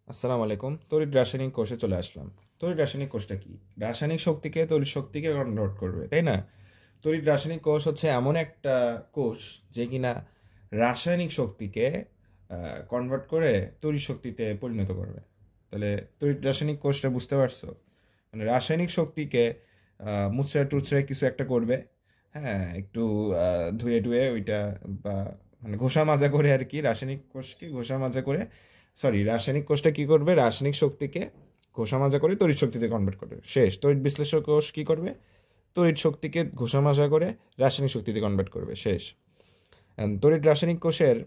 আসসালামু আলাইকুম। তড়িৎ রাসায়নিক কোষে চলে আসলাম। তড়িৎ রাসায়নিক কোষটা কি? রাসায়নিক শক্তিকে তড়িৎ শক্তিকে কনভার্ট করবে, তাই না? তড়িৎ রাসায়নিক কোষ হচ্ছে এমন একটা কোষ যে কিনা রাসায়নিক শক্তিকে কনভার্ট করে তড়িৎ শক্তিতে পরিণত করবে। তাহলে তড়িৎ রাসায়নিক কোষটা বুঝতে পারছো? মানে রাসায়নিক শক্তিকে মুচড়ে টুচড়ে কিছু একটা করবে। হ্যাঁ, একটু ধুয়ে টুয়ে ওইটা, বা মানে ঘষা মাজা করে আর কি, রাসায়নিক কোষকে ঘষা মাজা করে, সরি, রাসায়নিক কোষটা কি করবে? রাসায়নিক শক্তিকে ঘষা মাজা করে তড়িৎ শক্তিতে কনভার্ট করবে। শেষ। তড়িৎ বিশ্লেষক কোষ কি করবে? তড়িৎ শক্তিকে ঘষা মাজা করে রাসায়নিক শক্তিতে কনভার্ট করবে। শেষ। তড়িৎ রাসায়নিক কোষের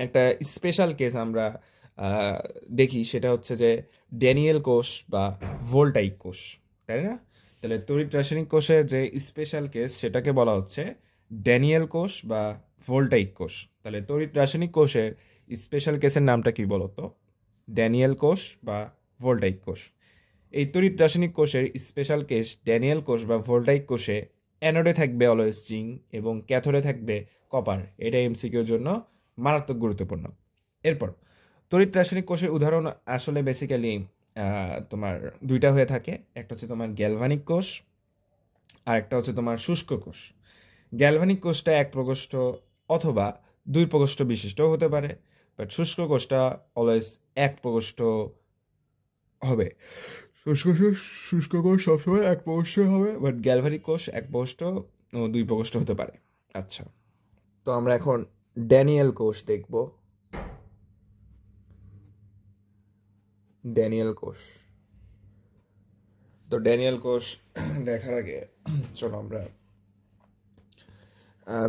একটা স্পেশাল কেস আমরা আহ, দেখি, সেটা হচ্ছে যে ড্যানিয়েল কোষ বা ভোল্টাইক কোষ, তাই না? তাহলে তড়িৎ রাসায়নিক কোষের যে স্পেশাল কেস সেটাকে বলা হচ্ছে ড্যানিয়েল কোষ বা ভোল্টাইক কোষ। তাহলে তড়িৎ রাসায়নিক কোষের স্পেশাল কেসের নামটা কি বলো তো? ড্যানিয়েল কোষ বা ভোল্টাইক কোষ। এই তড়িৎ রাসায়নিক কোষের স্পেশাল কেস ড্যানিয়েল কোষ বা ভোল্টাইক কোষে অ্যানোডে থাকবে অলওয়েজ জিঙ্ক এবং ক্যাথোডে থাকবে কপার। এটা এমসিকিউর জন্য মারাত্মক গুরুত্বপূর্ণ। এরপর তড়িৎ রাসায়নিক কোষের উদাহরণ আসলে বেসিক্যালি তোমার দুইটা হয়ে থাকে। একটা হচ্ছে তোমার গ্যালভানিক কোষ, আর একটা হচ্ছে তোমার শুষ্ক কোষ। গ্যালভানিক কোষটা এক প্রকোষ্ঠ অথবা দুই প্রকোষ্ঠ বিশিষ্ট হতে পারে, বাট শুষ্ক কোষটা অলওয়েজ এক প্রকোষ্ঠ হবে। শুষ্ক কোষ শুষ্ক কোষ সবসময় এক প্রকোষ্ঠ হবে, বাট গ্যালভানিক কোষ এক প্রকোষ্ঠ ও দুই প্রকোষ্ঠ হতে পারে। আচ্ছা, তো আমরা এখন ড্যানিয়েল কোষ দেখব। ড্যানিয়েল কোষ। তো ড্যানিয়েল কোষ দেখার আগে চলো আমরা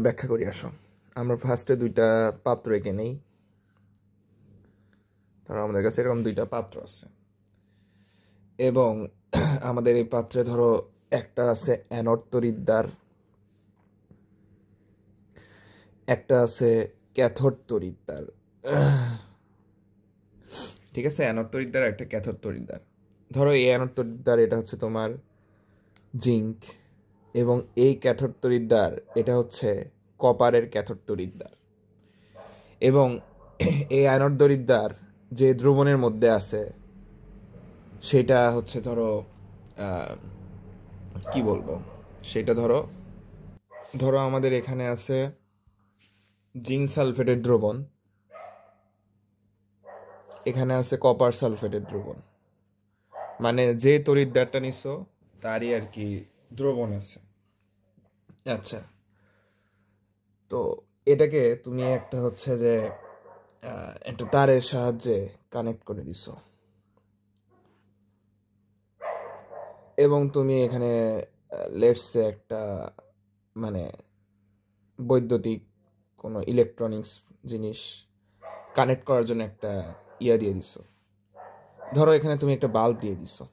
ব্যাখ্যা করি। আসো, আমরা ফার্স্টে দুইটা পাত্র এঁকে নেই। ধরো আমাদের কাছে এরকম দুইটা পাত্র আছে, এবং আমাদের এই পাত্রে ধরো একটা আছে অ্যানোড তড়িৎদ্বার, একটা আছে ক্যাথোড তড়িৎদ্বার। ঠিক আছে, অ্যানোড তড়িৎদ্বার, একটা ক্যাথোড তড়িৎদ্বার। ধরো এই অ্যানোড তড়িৎদ্বার এটা হচ্ছে তোমার জিঙ্ক, এবং এই ক্যাথোড তড়িৎদ্বার এটা হচ্ছে কপারের ক্যাথোড তড়িৎদ্বার। এবং এই অ্যানোড তড়িৎদ্বার যে দ্রবণের মধ্যে আছে সেটা হচ্ছে ধরো আহ, কি বলবো, সেটা ধরো ধরো আমাদের এখানে আছে জিঙ্ক সালফেটের দ্রবণ, এখানে আছে কপার সালফেটের দ্রবণ। মানে যে তড়িৎদ্বারটা নিছো তারই আর কি দ্রবণ আছে। আচ্ছা, তো এটাকে তুমি একটা হচ্ছে যে একটা তারের সাহায্যে কানেক্ট করে দিছো, এবং তুমি এখানে লেটসে একটা মানে বৈদ্যুতিক কোনো ইলেকট্রনিক্স জিনিস কানেক্ট করার জন্য একটা ইয়া দিয়ে দিছো। ধরো এখানে তুমি একটা বাল্ব দিয়ে দিছো,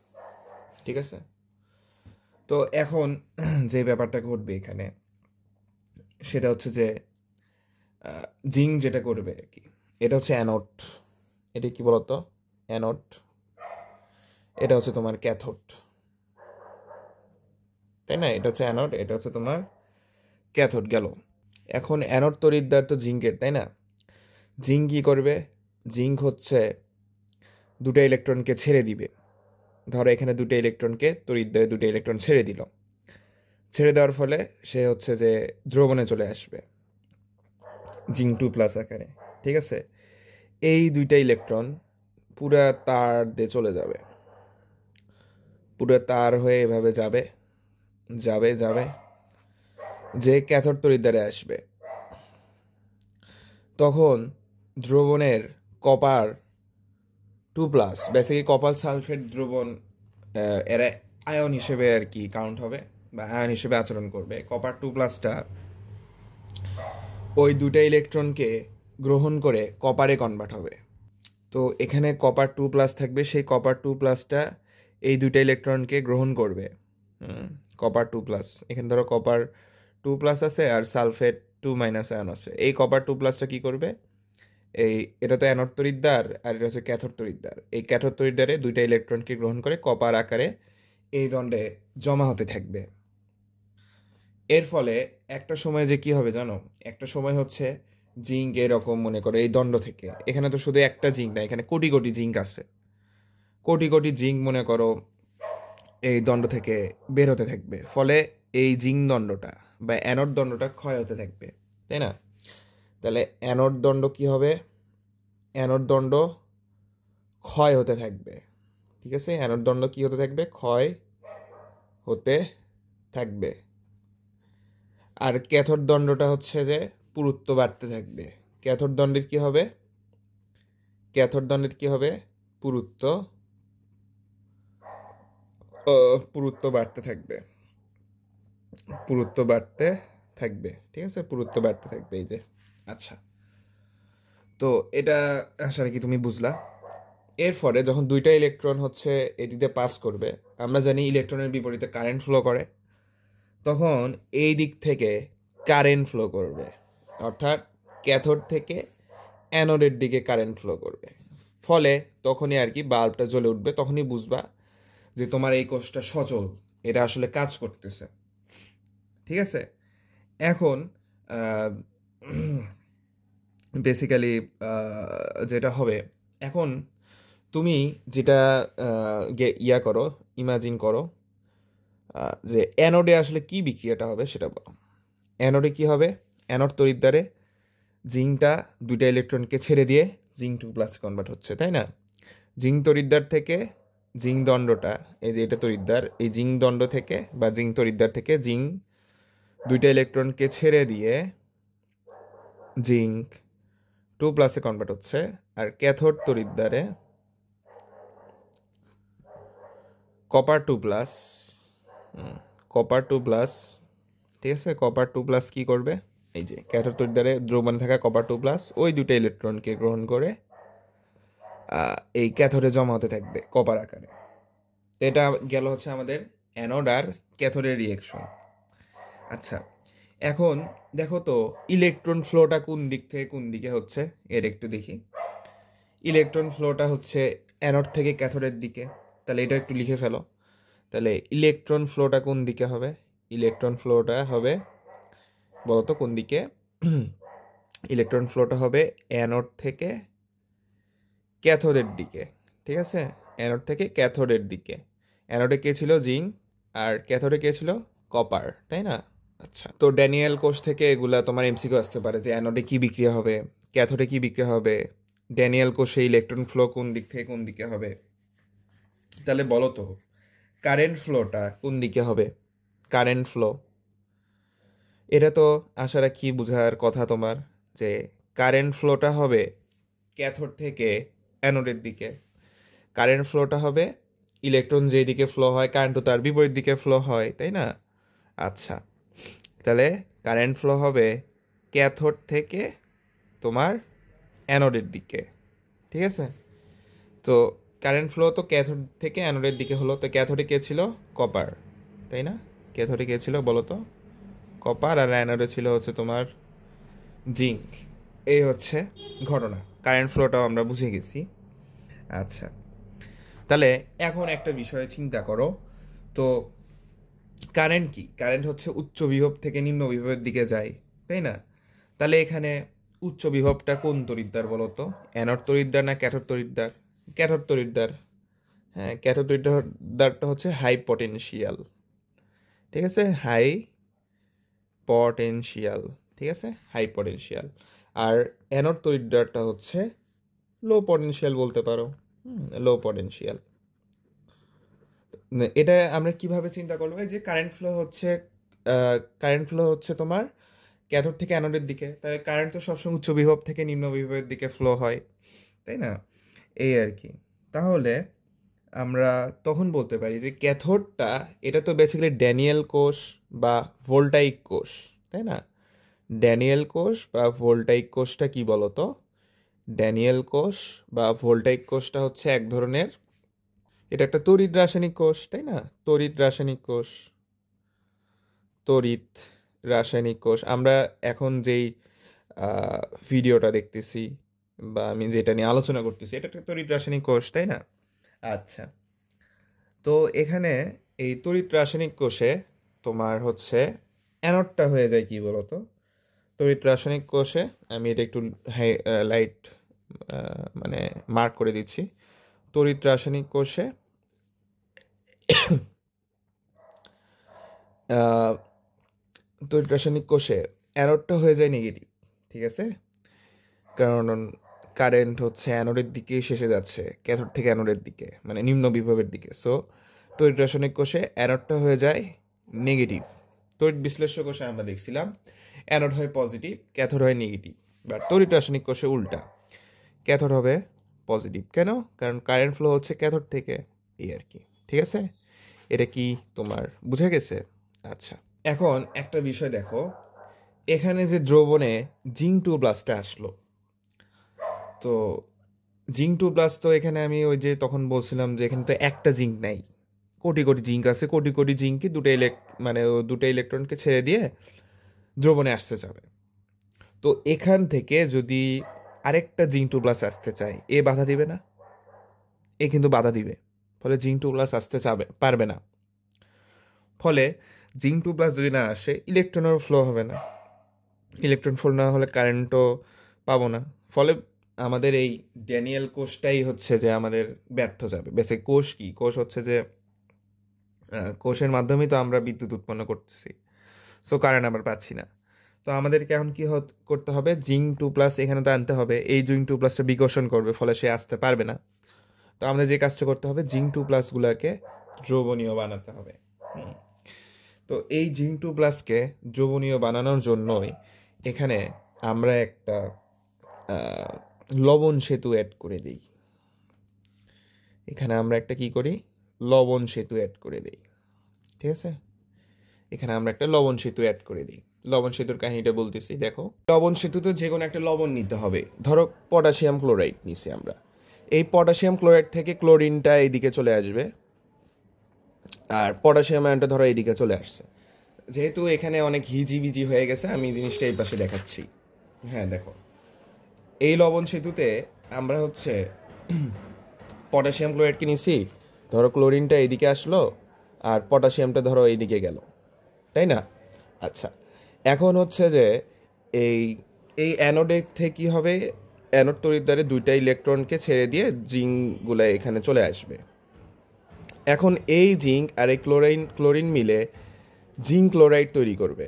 ঠিক আছে? তো এখন যে ব্যাপারটা ঘটবে এখানে সেটা হচ্ছে যে জিঙ্ক যেটা করবে আর কি, এটা হচ্ছে অ্যানোড। এটা কি বলতো? অ্যানোড। এটা হচ্ছে তোমার ক্যাথোড, তাই না? এটা হচ্ছে অ্যানোড, এটা হচ্ছে তোমার ক্যাথোড গেল। এখন অ্যানোড তড়িৎদ্বার তো জিঙ্কের, তাই না? জিঙ্ক কি করবে? জিঙ্ক হচ্ছে দুটো ইলেকট্রনকে ছেড়ে দিবে। ধরো এখানে দুটো ইলেকট্রনকে তড়িৎদ্বারে দুটো ইলেকট্রন ছেড়ে দিল। ছেড়ে দেওয়ার ফলে সে হচ্ছে যে দ্রবণে চলে আসবে জিঙ্ক 2+ আকারে, ঠিক আছে? এই দুইটা ইলেকট্রন পুরা তার দিয়ে চলে যাবে, পুরো তার হয়ে এভাবে যাবে যাবে যাবে, যে ক্যাথোড তড়িৎদ্বারে আসবে। তখন দ্রবণের কপার 2+, বেসিক্যালি কপার সালফেট দ্রবণ, এরা আয়ন হিসেবে আর কি কাউন্ট হবে বা আয়ন হিসেবে আচরণ করবে। কপার 2+টা ওই দুটা ইলেকট্রনকে গ্রহণ করে কপারে কনভার্ট হবে। তো এখানে কপার 2+ থাকবে, সেই কপার 2+টা এই দুইটা ইলেকট্রনকে গ্রহণ করবে। কপার 2+, এখানে ধরো কপার 2+ আছে আর সালফেট 2- আয়ন আছে। এই কপার 2+টা কি করবে? এই এটা তো অ্যানোড তড়িৎদ্বার আর এটা হচ্ছে ক্যাথোড তড়িৎদ্বার। এই ক্যাথোড তড়িৎদ্বারে দুইটা ইলেকট্রনকে গ্রহণ করে কপার আকারে এই দণ্ডে জমা হতে থাকবে। এর ফলে একটা সময় যে কি হবে জানো? একটা সময় হচ্ছে জিঙ্ক এরকম মনে করো এই দণ্ড থেকে, এখানে তো শুধু একটা জিঙ্ক না, এখানে কোটি কোটি জিঙ্ক আছে, কোটি কোটি জিঙ্ক মনে করো এই দণ্ড থেকে বের হতে থাকবে, ফলে এই জিঙ্ক দণ্ডটা বা অ্যানোড দণ্ডটা ক্ষয় হতে থাকবে, তাই না? তাহলে অ্যানোড দণ্ড কি হবে? অ্যানোড দণ্ড ক্ষয় হতে থাকবে, ঠিক আছে? অ্যানোড দণ্ড কি হতে থাকবে? ক্ষয় হতে থাকবে। আর ক্যাথোড দণ্ডটা হচ্ছে যে পুরুত্ব বাড়তে থাকবে। ক্যাথোড দণ্ডের কি হবে? ক্যাথোড দণ্ডের কি হবে? পুরুত্ব পুরুত্ব বাড়তে থাকবে, পুরুত্ব বাড়তে থাকবে, ঠিক আছে? পুরুত্ব বাড়তে থাকবে, এই যে। আচ্ছা, তো এটা আসলে কি তুমি বুঝলা? এর ফলে যখন দুইটা ইলেকট্রন হচ্ছে এদিকে পাস করবে, আমরা জানি ইলেকট্রনের বিপরীতে কারেন্ট ফ্লো করে, তখন এই দিক থেকে কারেন্ট ফ্লো করবে, অর্থাৎ ক্যাথোড থেকে অ্যানোডের দিকে কারেন্ট ফ্লো করবে। ফলে তখনই আর কি বাল্বটা জ্বলে উঠবে, তখনই বুঝবা যে তোমার এই কোষটা সচল, এটা আসলে কাজ করতেছে, ঠিক আছে? এখন বেসিক্যালি যেটা হবে, এখন তুমি যেটা ইয়া করো, ইমাজিন করো যে অ্যানোডে আসলে কি বিক্রিয়াটা হবে সেটা বলো। অ্যানোডে কি হবে? অ্যানোড তড়িৎদ্বারে জিঙ্কটা দুইটা ইলেকট্রনকে ছেড়ে দিয়ে জিঙ্ক 2+ কনভার্ট হচ্ছে, তাই না? জিঙ্ক তড়িৎদ্বার থেকে জিঙ্ক দণ্ডটা, এই যে এটা তড়িৎদ্বার, এই জিঙ্ক দণ্ড থেকে বা জিঙ্ক তড়িৎদ্বার থেকে জিঙ্ক দুইটা ইলেকট্রনকে ছেড়ে দিয়ে জিঙ্ক 2+ কনভার্ট হচ্ছে। আর ক্যাথোড তড়িৎদ্বারে কপার 2+, কপার 2+, ঠিক আছে? কপার 2+ কি করবে? এই যে ক্যাথোড তড়িৎদ্বারে দ্রবণে থাকা কপার 2+ ওই দুটো ইলেকট্রনকে গ্রহণ করে এই ক্যাথোডে জমা হতে থাকবে কপার আকারে। এটা গেল হচ্ছে আমাদের অ্যানোড আর ক্যাথোডের রিয়েকশন। আচ্ছা, এখন দেখো তো ইলেকট্রন ফ্লোটা কোন দিক থেকে কোন দিকে হচ্ছে, এর একটু দেখি। ইলেকট্রন ফ্লোটা হচ্ছে অ্যানোড থেকে ক্যাথোডের দিকে, তাহলে এটা একটু লিখে ফেলো। তাহলে ইলেকট্রন ফ্লোটা কোন দিকে হবে? ইলেকট্রন ফ্লোটা হবে, বলতো কোন দিকে? ইলেকট্রন ফ্লোটা হবে অ্যানোড থেকে ক্যাথোডের দিকে, ঠিক আছে? অ্যানোড থেকে ক্যাথোডের দিকে। অ্যানোডে কে ছিল? জিঙ্ক। আর ক্যাথোডে কে ছিল? কপার, তাই না? আচ্ছা, তো ড্যানিয়েল কোষ থেকে এগুলা তোমার এমসিকিউ আসতে পারে যে অ্যানোডে কি বিক্রিয়া হবে, ক্যাথোডে কি বিক্রিয়া হবে, ড্যানিয়েল কোষে ইলেকট্রন ফ্লো কোন দিক থেকে কোন দিকে হবে। তাহলে বলো তো কারেন্ট ফ্লোটা কোন দিকে হবে? কারেন্ট ফ্লো, এটা তো আশা রাখি বোঝার কথা তোমার, যে কারেন্ট ফ্লোটা হবে ক্যাথোড থেকে অ্যানোডের দিকে। কারেন্ট ফ্লোটা হবে, ইলেকট্রন যেই দিকে ফ্লো হয় কারেন্ট তো তার বিপরীত দিকে ফ্লো হয়, তাই না? আচ্ছা, তাহলে কারেন্ট ফ্লো হবে ক্যাথোড থেকে তোমার অ্যানোডের দিকে, ঠিক আছে? তো কারেন্ট ফ্লো তো ক্যাথোড থেকে অ্যানোডের দিকে হলো, তো ক্যাথোডে কে ছিল? কপার, তাই না? ক্যাথোডে কে ছিল বলো তো? কপার। আর অ্যানোডে ছিল হচ্ছে তোমার জিঙ্ক। এই হচ্ছে ঘটনা, কারেন্ট ফ্লোটাও আমরা বুঝে গেছি। আচ্ছা, তাহলে এখন একটা বিষয়ে চিন্তা করো তো, কারেন্ট কি? কারেন্ট হচ্ছে উচ্চ বিভব থেকে নিম্ন বিভবের দিকে যায়, তাই না? তাহলে এখানে উচ্চ বিভবটা কোন তড়িৎদ্বার বলো তো? অ্যানোড তড়িৎদ্বার না ক্যাথোড তড়িৎদ্বার? ক্যাথোড তড়িৎদ্বার। হ্যাঁ, ক্যাথোড তড়িৎদ্বারটা হচ্ছে হাই পটেনশিয়াল, ঠিক আছে? হাই পটেনশিয়াল, ঠিক আছে? High potential. আর অ্যানোড তড়িৎদ্বারটা হচ্ছে লো পটেনশিয়াল বলতে পারো, লো পটেনশিয়াল। এটা আমরা কিভাবে চিন্তা করবো? এই যে কারেন্ট ফ্লো হচ্ছে তোমার ক্যাথোড থেকে অ্যানোডের দিকে, তাই কারেন্ট তো সবসময় উচ্চ বিভব থেকে নিম্ন বিভবের দিকে ফ্লো হয়, তাই না? এই আর কি। তাহলে আমরা তখন বলতে পারি যে ক্যাথোডটা, এটা তো বেসিক্যালি ড্যানিয়েল কোষ বা ভোল্টাইক কোষ, তাই না? ড্যানিয়েল কোষ বা ভোল্টাইক কোষটা কি বলতো? ড্যানিয়েল কোষ বা ভোল্টাইক কোষটা হচ্ছে এক ধরনের, এটা একটা তড়িৎ রাসায়নিক কোষ, তাই না? তড়িৎ রাসায়নিক কোষ, তড়িৎ রাসায়নিক কোষ। আমরা এখন যেই ভিডিওটা দেখতেছি বা আমি যেটা নিয়ে আলোচনা করতেছি, এটা একটা তড়িৎ রাসায়নিক কোষ, তাই না? আচ্ছা, তো এখানে এই তড়িৎ রাসায়নিক কোষে তোমার হচ্ছে অ্যানোডটা হয়ে যায় কি বলতো? তড়িৎ রাসায়নিক কোষে আমি এটা একটু লাইট মানে মার্ক করে দিচ্ছি। তড়িৎ রাসায়নিক কোষে তড়িৎ রাসায়নিক কোষে অ্যানোডটা হয়ে যায় নেগেটিভ, ঠিক আছে, কারণ কারেন্ট হচ্ছে অ্যানোডের দিকে শেষে যাচ্ছে, ক্যাথোড থেকে অ্যানোডের দিকে, মানে নিম্ন বিভবের দিকে। সো তড়িৎ রাসায়নিক কোষে অ্যানোডটা হয়ে যায় নেগেটিভ। তড়িৎ বিশ্লেষ্য কোষে আমরা দেখছিলাম অ্যানোড হয় পজিটিভ, ক্যাথোড হয় নেগেটিভ। বাট তড়িৎ রাসায়নিক কোষে উল্টা, ক্যাথোড হবে পজিটিভ। কেন? কারণ কারেন্ট ফ্লো হচ্ছে ক্যাথোড থেকে, এই আর কি। ঠিক আছে, এটা কি তোমার বুঝে গেছে? আচ্ছা, এখন একটা বিষয় দেখো, এখানে যে দ্রবণে জিঙ্ক 2+ আসলো, তো জিঙ্ক 2+ তো এখানে আমি ওই যে তখন বলছিলাম যে এখানে তো একটা জিঙ্ক নাই, কোটি কোটি জিঙ্ক আছে, কোটি কোটি জিঙ্ককে দুটো ইলেকট্রনকে ছেড়ে দিয়ে দ্রবণে আসতে যাবে। তো এখান থেকে যদি আরেকটা জিঙ্ক 2+ আসতে চায়, এ বাধা দিবে না? এ কিন্তু বাধা দিবে, ফলে জিঙ্ক 2+ আসতে পারবে না। ফলে জিঙ্ক 2+ যদি না আসে, ইলেকট্রনের ফ্লো হবে না। ইলেকট্রন ফ্লো না হলে কারেন্টও পাবো না। ফলে আমাদের এই ড্যানিয়েল কোষটাই হচ্ছে যে আমাদের ব্যর্থ যাবে। বেসিক কোষ কি? কোষ হচ্ছে যে কোষের মাধ্যমেই তো আমরা বিদ্যুৎ উৎপন্ন করতেছি, সো কারেন্ট আমরা পাচ্ছি না। তো আমাদেরকে এখন কি করতে হবে? জিঙ্ক 2+ এখানে তো আনতে হবে। এই জিঙ্ক 2+টা বিকর্ষণ করবে, ফলে সে আসতে পারবে না। তো আমাদের যে কাজটা করতে হবে, জিঙ্ক 2+গুলোকে দ্রবণীয় বানাতে হবে। তো এই জিঙ্ক 2+কে দ্রবণীয় বানানোর জন্যই এখানে আমরা একটা লবণ সেতু অ্যাড করে দিই। এখানে আমরা একটা কি করি? লবণ সেতু অ্যাড করে দিই। ঠিক আছে, এখানে আমরা একটা লবণ সেতু অ্যাড করে দিই। লবণ সেতুর কাহিনীটা বলতেছি, দেখো। লবণ সেতুতে যে কোনো একটা লবণ নিতে হবে। ধরো পটাশিয়াম ক্লোরাইড নিছি আমরা। এই পটাশিয়াম ক্লোরাইড থেকে ক্লোরিনটা এইদিকে চলে আসবে, আর পটাশিয়াম আয়নটা ধরো এইদিকে চলে আসছে। যেহেতু এখানে অনেক হিজিবিজি হয়ে গেছে, আমি জিনিসটা এই পাশে দেখাচ্ছি। হ্যাঁ, দেখো, এই লবণ সেতুতে আমরা হচ্ছে পটাশিয়াম ক্লোরাইডকে নিছি, ধরো ক্লোরিনটা এইদিকে আসলো আর পটাশিয়ামটা ধরো এইদিকে গেল, তাই না? আচ্ছা, এখন হচ্ছে যে এই এই অ্যানোডের থেকে কী হবে? অ্যানোড তড়িৎদ্বারে দুইটা ইলেকট্রনকে ছেড়ে দিয়ে জিঙ্কগুলো এখানে চলে আসবে। এখন এই জিঙ্ক আর এই ক্লোরিন মিলে জিঙ্ক ক্লোরাইড তৈরি করবে,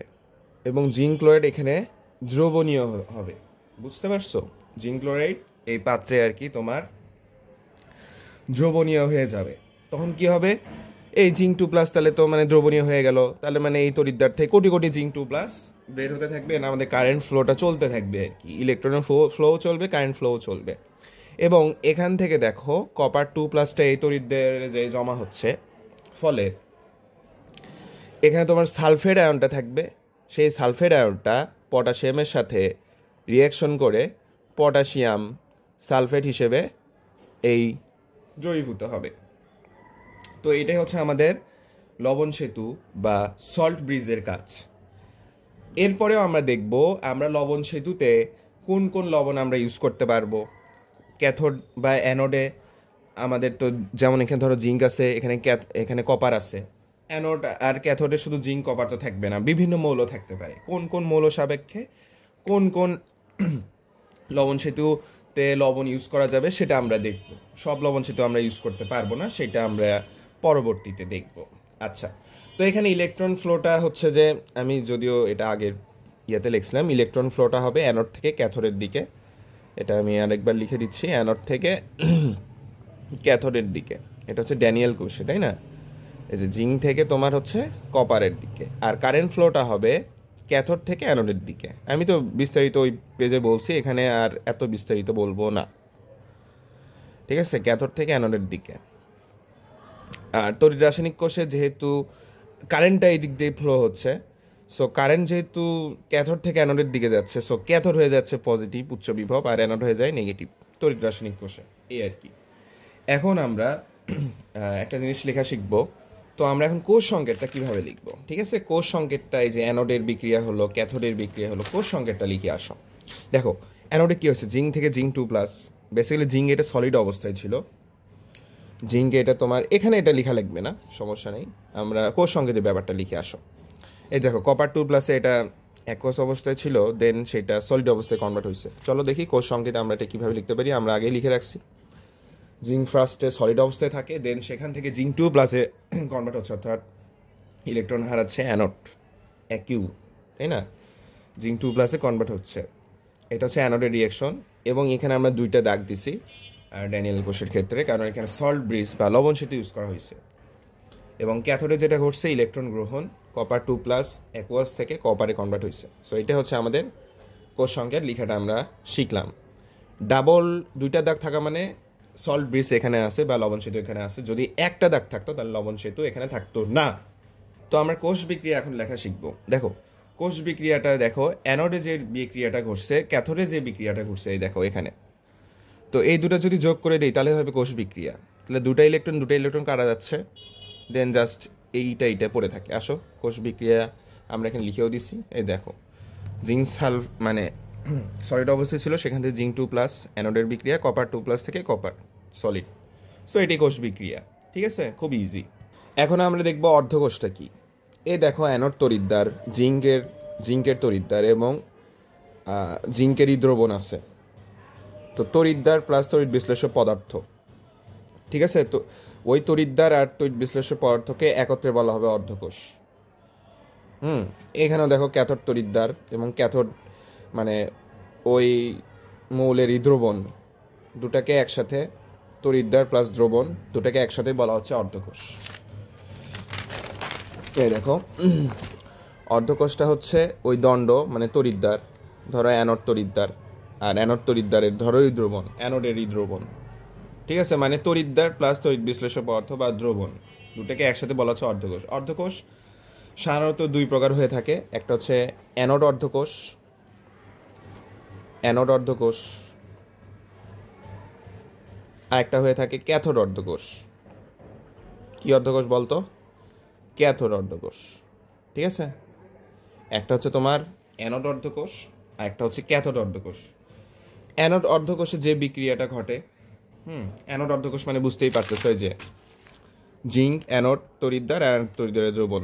এবং জিঙ্ক ক্লোরাইড এখানে দ্রবণীয় হবে। বুঝতে পারছো? জিঙ্ক ক্লোরাইড এই পাত্রে আর কি তোমার দ্রবণীয় হয়ে যাবে। তখন কি হবে? এই জিঙ্ক 2+ তাহলে তো মানে দ্রবণীয় হয়ে গেল, তাহলে মানে এই তড়িৎদ্বার থেকে কোটি কোটি জিঙ্ক 2+ বের হতে থাকবে, না আমাদের কারেন্ট ফ্লোটা চলতে থাকবে আর কি। ইলেকট্রনের ফ্লো চলবে, কারেন্ট ফ্লো চলবে। এবং এখান থেকে দেখো কপার 2+টা এই তড়িৎদ্বারে যে জমা হচ্ছে, ফলে এখানে তোমার সালফেট আয়নটা থাকবে। সেই সালফেট আয়নটা পটাশিয়ামের সাথে রিয়াকশন করে পটাশিয়াম সালফেট হিসেবে এই দ্রবীভূত হবে। তো এটাই হচ্ছে আমাদের লবণ সেতু বা সল্ট ব্রিজের কাজ। এরপরেও আমরা দেখব আমরা লবণ সেতুতে কোন কোন লবণ আমরা ইউজ করতে পারবো। ক্যাথোড বা অ্যানোডে আমাদের তো যেমন এখানে ধরো জিঙ্ক আছে, এখানে কপার আছে। অ্যানোড আর ক্যাথোডে শুধু জিঙ্ক কপার তো থাকবে না, বিভিন্ন মৌল থাকতে পারে। কোন কোন মৌল সাপেক্ষে কোন কোন লবণ সেতুতে লবণ ইউজ করা যাবে সেটা আমরা দেখব। সব লবণ সেতু আমরা ইউজ করতে পারবো না, সেটা আমরা পরবর্তীতে দেখব। আচ্ছা, তো এখানে ইলেকট্রন ফ্লোটা হচ্ছে যে, আমি যদিও এটা আগের ইয়েতে লিখছিলাম, ইলেকট্রন ফ্লোটা হবে অ্যানোড থেকে ক্যাথোডের দিকে। এটা আমি আরেকবার লিখে দিচ্ছি, অ্যানোড থেকে ক্যাথোডের দিকে। এটা হচ্ছে ড্যানিয়েল কোষে, তাই না? এই যে জিঙ্ক থেকে তোমার হচ্ছে কপারের দিকে। আর কারেন্ট ফ্লোটা হবে ক্যাথোড থেকে অ্যানোডের দিকে। আমি তো বিস্তারিত ওই পেজে বলছি, এখানে আর এত বিস্তারিত বলবো না। ঠিক আছে, ক্যাথোড থেকে অ্যানোডের দিকে। আর তড়িৎ রাসায়নিক কোষে যেহেতু কারেন্টটা এই দিক দিয়ে ফ্লো হচ্ছে, সো কারেন্ট যেহেতু ক্যাথোড থেকে অ্যানোডের দিকে যাচ্ছে, সো ক্যাথোড হয়ে যাচ্ছে পজিটিভ উচ্চ বিভব, আর অ্যানোড হয়ে যায় নেগেটিভ তড়িৎ রাসায়নিক কোষে, এই আর কি। এখন আমরা একটা জিনিস লেখা শিখবো। তো আমরা এখন কোষ সংকেতটা কিভাবে লিখব? ঠিক আছে, কোষ সংকেতটা এই যে অ্যানোডের বিক্রিয়া হলো, ক্যাথোডের বিক্রিয়া হলো, কোষ সংকেতটা লিখে আসো। দেখো অ্যানোডে কি হচ্ছে? জিঙ্ক থেকে জিঙ্ক 2+। বেসিক্যালি জিঙ্ক এটা সলিড অবস্থায় ছিল। জিঙ্ক এটা তোমার এখানে এটা লেখা লাগবে না, সমস্যা নেই, আমরা কোষ সংকেতের ব্যাপারটা লিখে আসো। এই দেখো কপার 2+-এ এটা অ্যাকুয়াস অবস্থায় ছিল, দেন সেটা সলিড অবস্থায় কনভার্ট হয়েছে। চলো দেখি কোষ সংকেতে আমরা এটা কীভাবে লিখতে পারি। আমরা আগেই লিখে রাখছি, জিঙ্ক ফার্স্টে সলিড অবস্থায় থাকে, দেন সেখান থেকে জিঙ্ক 2+ কনভার্ট হচ্ছে, অর্থাৎ ইলেকট্রন হারাচ্ছে অ্যানোড অ্যাকিউ, তাই না? জিঙ্ক 2+ কনভার্ট হচ্ছে, এটা হচ্ছে অ্যানোডের রিয়াকশন। এবং এখানে আমরা দুইটা দাগ দিছি ড্যানিয়েল কোষের ক্ষেত্রে, কারণ এখানে সল্ট ব্রিজ বা লবণ সেতু ইউজ করা হয়েছে। এবং ক্যাথোডে যেটা ঘটছে, ইলেকট্রন গ্রহণ, কপার 2+ অ্যাকুয়াস থেকে কপারে কনভার্ট হয়েছে। সো এটা হচ্ছে আমাদের কোষ সংকেত লেখাটা আমরা শিখলাম। ডাবল দুইটা দাগ থাকা মানে সল্ট ব্রিজ এখানে আছে বা লবণ সেতু এখানে আছে। যদি একটা দাগ থাকতো তাহলে লবণ সেতু এখানে থাকতো না। তো আমরা কোষ বিক্রিয়া এখন লেখা শিখবো। দেখো কোষ বিক্রিয়াটা দেখো, অ্যানোডে যে বিক্রিয়াটা ঘটছে, ক্যাথোডে যে বিক্রিয়াটা ঘটছে, এই দেখো এখানে। তো এই দুটো যদি যোগ করে দিই তাহলে হবে কোষ বিক্রিয়া। তাহলে দুটা ইলেকট্রন কাটা যাচ্ছে, দেন জাস্ট এইটা পড়ে থাকে। আসো কোষ বিক্রিয়া আমরা এখানে লিখেও দিছি, এই দেখো জিঙ্ক মানে সলিড অবস্থায় ছিল, সেখান থেকে জিঙ্ক 2+, অ্যানোডের বিক্রিয়া কপার 2+ থেকে কপার সলিড। সো এটি কোষ বিক্রিয়া, ঠিক আছে, খুব ইজি। এখন আমরা দেখব অর্ধকোষটা কি। এই দেখো অ্যানোড তড়িৎদ্বার, জিঙ্কের তড়িৎদ্বার এবং জিঙ্কেরই দ্রবণ আছে। তো তড়িৎদ্বার প্লাস তড়িৎ বিশ্লেষ্য পদার্থ, ঠিক আছে। তো ওই তড়িৎদ্বার আর তড়িৎ বিশ্লেষ্য পদার্থকে একত্রে বলা হবে অর্ধকোষ। এখানেও দেখো ক্যাথোড তড়িৎদ্বার এবং ক্যাথোড মানে ওই মৌলেরই দ্রবণ, দুটাকে একসাথে, তড়িৎদ্বার প্লাস দ্রবণ দুটাকে একসাথে বলা হচ্ছে অর্ধকোষ। এই দেখো অর্ধকোষটা হচ্ছে ওই দণ্ড মানে তড়িৎদ্বার, ধরো অ্যানোড তড়িৎদ্বার, আর অ্যানোড তড়িৎদ্বারের ধরো দ্রবণ, অ্যানোডেরই দ্রবণ, ঠিক আছে। মানে তড়িৎদ্বার প্লাস তড়িৎ বিশ্লেষ্য পদার্থ বা দ্রবণ দুটাকে একসাথে বলা হচ্ছে অর্ধকোষ। অর্ধকোষ সাধারণত দুই প্রকার হয়ে থাকে, একটা হচ্ছে অ্যানোড অর্ধকোষ, আর একটা হয়ে থাকে ক্যাথোড অর্ধকোষ। কি অর্ধকোষ বলতো? ক্যাথোড অর্ধকোষ, ঠিক আছে। একটা হচ্ছে তোমার অ্যানোড অর্ধকোষ আর একটা হচ্ছে ক্যাথোড অর্ধকোষ। অ্যানোড অর্ধকোষে যে বিক্রিয়াটা ঘটে, অ্যানোড অর্ধকোষ মানে বুঝতেই পারতেছ, যে জিঙ্ক অ্যানোড তড়িৎদ্বার আর তড়িৎদ্বারের দ্রবণ,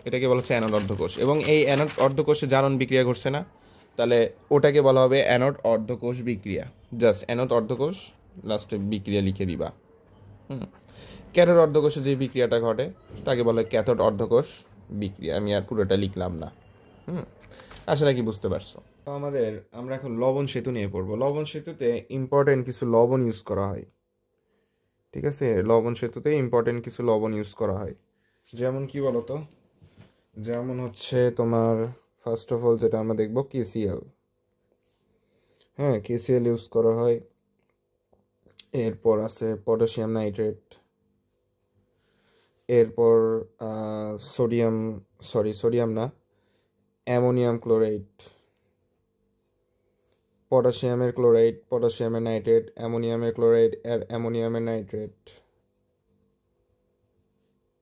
এটাকে বলা হচ্ছে অ্যানোড অর্ধকোষ। এবং এই অ্যানোড অর্ধকোষে জারণ বিক্রিয়া ঘটছে না, তাহলে ওটাকে বলা হবে অ্যানোড অর্ধকোষ বিক্রিয়া। জাস্ট অ্যানোড অর্ধকোষ লাস্টে বিক্রিয়া লিখে দিবা। ক্যাথোড অর্ধকোষে যে বিক্রিয়াটা ঘটে তাকে বলা হয় ক্যাথোড অর্ধকোষ বিক্রিয়া। আমি আর পুরোটা লিখলাম না। আশা রাখি বুঝতে পারছো। তো আমরা এখন লবণ সেতু নিয়ে পড়বো। লবণ সেতুতে ইম্পর্টেন্ট কিছু লবণ ইউজ করা হয়, ঠিক আছে। লবণ সেতুতে ইম্পর্টেন্ট কিছু লবণ ইউজ করা হয়, যেমন কি বলতো, যেমন হচ্ছে তোমার ফার্স্ট অফ অল যেটা আমরা দেখবো KCl। হ্যাঁ, KCl ইউজ করা হয়। এরপর আছে পটাশিয়াম নাইট্রেট, এরপর সোডিয়াম না, অ্যামোনিয়াম ক্লোরাইড, পটাশিয়ামের ক্লোরাইড, পটাশিয়ামের নাইট্রেট, অ্যামোনিয়ামের ক্লোরাইড আর অ্যামোনিয়ামের নাইট্রেট।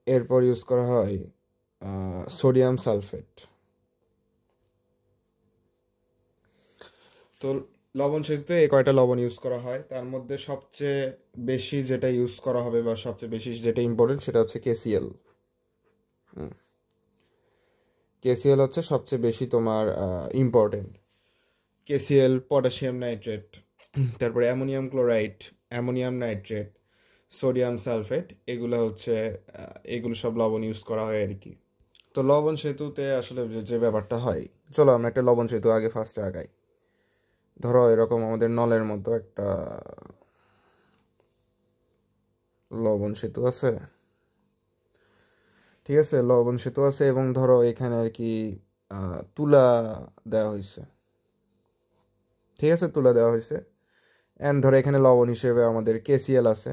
এরপর ইউজ করা হয় সোডিয়াম সালফেট। তো লবণ সেতুতে এই কয়টা লবণ ইউজ করা হয়, তার মধ্যে সবচেয়ে বেশি যেটা ইউজ করা হবে বা সবচেয়ে বেশি যেটা ইম্পর্টেন্ট সেটা হচ্ছে KCl। KCl হচ্ছে সবচেয়ে বেশি তোমার ইম্পর্টেন্ট। KCl, পটাশিয়াম নাইট্রেট, তারপরে ammonium chloride, ammonium nitrate, sodium sulphate, এগুলো সব লবণ ইউজ করা হয় আর কি। তো লবণ সেতুতে আসলে যে ব্যাপারটা হয়, চলো আমরা একটা লবণ সেতু আগে ফার্স্টে আগাই। ধরো এরকম আমাদের নলের মতো একটা লবণ সেতু আছে, ঠিক আছে। লবণ সেতু আছে এবং ধরো এখানে আর কি তুলা দেওয়া হয়েছে, ঠিক আছে, তুলা দেওয়া হয়েছে। অ্যান্ড ধরো এখানে লবণ হিসেবে আমাদের KCl আছে,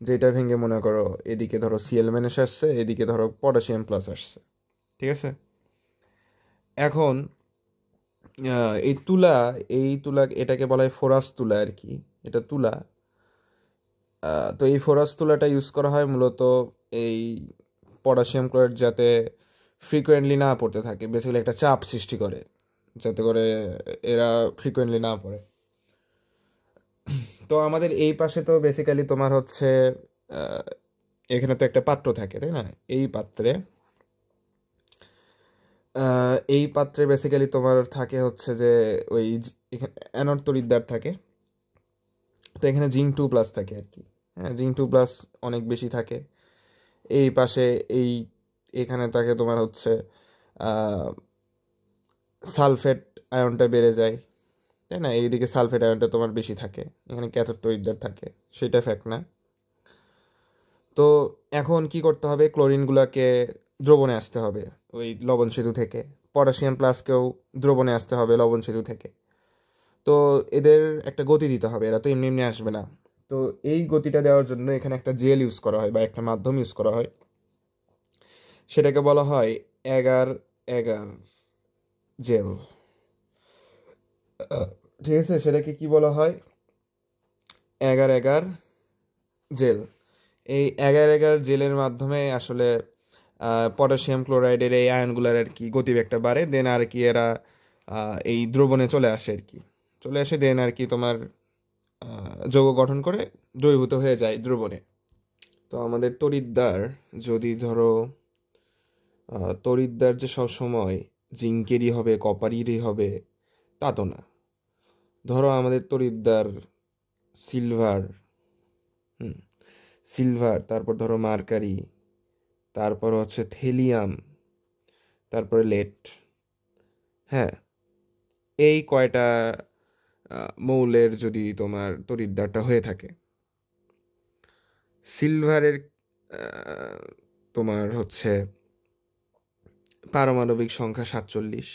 যেটা ভেঙে মনে করো এদিকে ধরো Cl- আসছে, এদিকে ধরো পটাশিয়াম প্লাস আসছে, ঠিক আছে। এখন এই তুলা এটাকে বলা হয় ফোরাস তুলা আর কি, এটা তুলা। তো এই ফোরাস তুলাটা ইউজ করা হয় মূলত এই পটাশিয়াম ক্লোরাইড যাতে ফ্রিকোয়েন্টলি না পড়তে থাকে, বেসিক্যালি একটা চাপ সৃষ্টি করে যাতে করে এরা ফ্রিকোয়েন্টলি না পড়ে। তো আমাদের এই পাশে তো বেসিক্যালি তোমার হচ্ছে এখানে তো একটা পাত্র থাকে, তাই না? এই পাত্রে এই পাত্রে বেসিক্যালি তোমার থাকে হচ্ছে যে ওই এখানে অ্যানোড তড়িৎদ্বার থাকে, তো এখানে জিঙ্ক 2+ থাকে আর কি। হ্যাঁ, জিঙ্ক 2+ অনেক বেশি থাকে। এই পাশে এই এখানে থাকে তোমার হচ্ছে সালফেট আয়নটা বেড়ে যায়, তাই না? এইদিকে সালফেট আয়নটা তোমার বেশি থাকে, এখানে ক্যাথোড তড়িৎদ্বার থাকে, সেটা ফ্যাক্ট না। তো এখন কি করতে হবে, ক্লোরিনগুলোকে দ্রবণে আসতে হবে ওই লবণ সেতু থেকে, পটাশিয়াম +কেও দ্রবণে আসতে হবে লবণ সেতু থেকে। তো এদের একটা গতি দিতে হবে, এরা তো এমনি এমনি আসবে না। তো এই গতিটা দেওয়ার জন্য এখানে একটা জেল ইউজ করা হয় বা একটা মাধ্যম ইউজ করা হয়, সেটাকে বলা হয় এগার এগার জেল। ঠিক আছে, সেটাকে কি বলা হয়? এগার এগার জেল। এই এগার এগার জেলের মাধ্যমে আসলে পটাশিয়াম ক্লোরাইডের এই আয়নগুলোর আর কি গতিবেগটা বাড়ে, দেন আর কি এরা এই দ্রবণে চলে আসে আর কি, চলে আসে, দেন আর কি তোমার যৌগ গঠন করে দ্রবীভূত হয়ে যায় দ্রবণে। তো আমাদের তড়িৎদ্বার যদি ধরো তড়িৎদ্বার যে সবসময় জিঙ্কেরই হবে, কপারেরই হবে, তা তো না। ধরো আমাদের তড়িৎদ্বার সিলভার, সিলভার, তারপর ধরো মার্কারি, তারপর হচ্ছে থেলিয়াম, তারপরে লেড। হ্যাঁ, এই কয়টা মৌলের যদি তোমার তড়িৎদ্বারটা হয়ে থাকে, সিলভারের তোমার হচ্ছে পারমাণবিক সংখ্যা 47,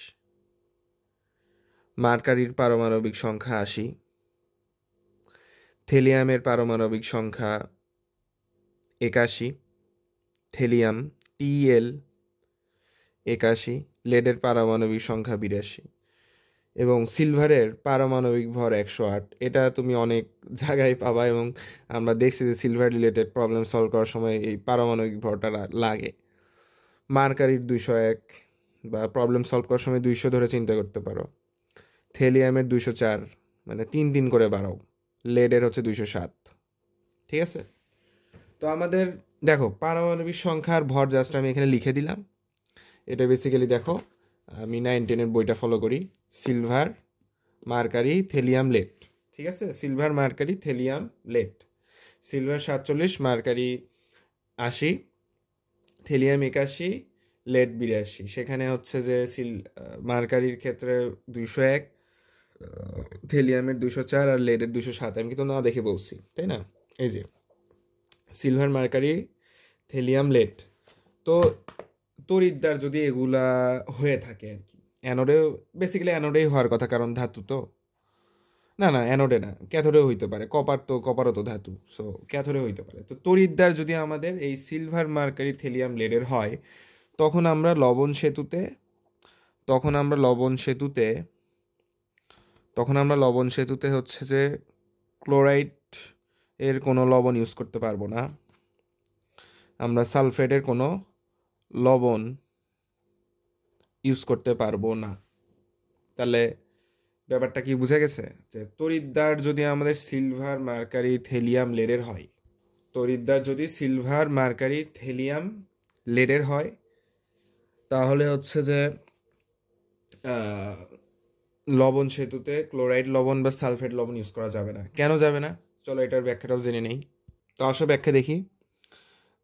মার্কারির পারমাণবিক সংখ্যা 80, থেলিয়ামের পারমাণবিক সংখ্যা 81, থেলিয়াম Tl81, লেডের পারমাণবিক সংখ্যা 82, এবং সিলভারের পারমাণবিক ভর 108। এটা তুমি অনেক জায়গায় পাবা, এবং আমরা দেখছি যে সিলভার রিলেটেড প্রবলেম সলভ করার সময় এই পারমাণবিক ভরটা লাগে। মার্কারির 201, বা প্রবলেম সলভ করার সময় 200 ধরে চিন্তা করতে পারো। থেলিয়ামের 204, মানে 3 করে বাড়াও। লেডের হচ্ছে 207। ঠিক আছে, তো আমাদের দেখো পারমাণবিক সংখ্যার ভর জাস্ট আমি এখানে লিখে দিলাম। এটা বেসিক্যালি দেখো, আমি 9-10-এর বইটা ফলো করি। Silver, mercury, thallium, lead. ঠিক আছে, silver, mercury, thallium, lead. Silver 47, mercury 80, thallium 81, lead 82। সেখানে হচ্ছে যে মার্কারির ক্ষেত্রে 201, থেলিয়ামের 204, আর লেডের 207। আমি কিন্তু না দেখে বলছি, তাই না? এই যে সিলভার, মার্কারি, থেলিয়াম, লেড। তো তড়িৎদ্বার যদি এগুলা হয়ে থাকে আর কি, অ্যানোডেও বেসিক্যালি অ্যানোডেই হওয়ার কথা, কারণ ধাতু তো। না না, অ্যানোডে না, ক্যাথোডেও হইতে পারে, কপারও তো ধাতু, সো ক্যাথোডে হইতে পারে। তো তড়িৎদ্বার যদি আমাদের এই সিলভার, মার্কারি, থেলিয়াম, লেডের হয়, তখন আমরা লবণ সেতুতে তখন আমরা লবণ সেতুতে তখন আমরা লবণ সেতুতে হচ্ছে যে ক্লোরাইড এর কোনো লবণ ইউজ করতে পারবো না, আমরা সালফেটের কোনো লবণ ইউজ করতে পারবো না। তাহলে ব্যাপারটা কি বুঝে গেছে? যে তড়িৎদ্বার যদি আমাদের সিলভার, মার্কারি, থেলিয়াম, লেডের হয়, তড়িৎদ্বার যদি সিলভার, মার্কারি, থেলিয়াম, লেডের হয়, তাহলে হচ্ছে যে লবণ সেতুতে ক্লোরাইড লবণ বা সালফেট লবণ ইউজ করা যাবে না। কেন যাবে না? চলো এটার ব্যাখ্যাটাও জেনে নেই। তো আসো ব্যাখ্যা দেখি।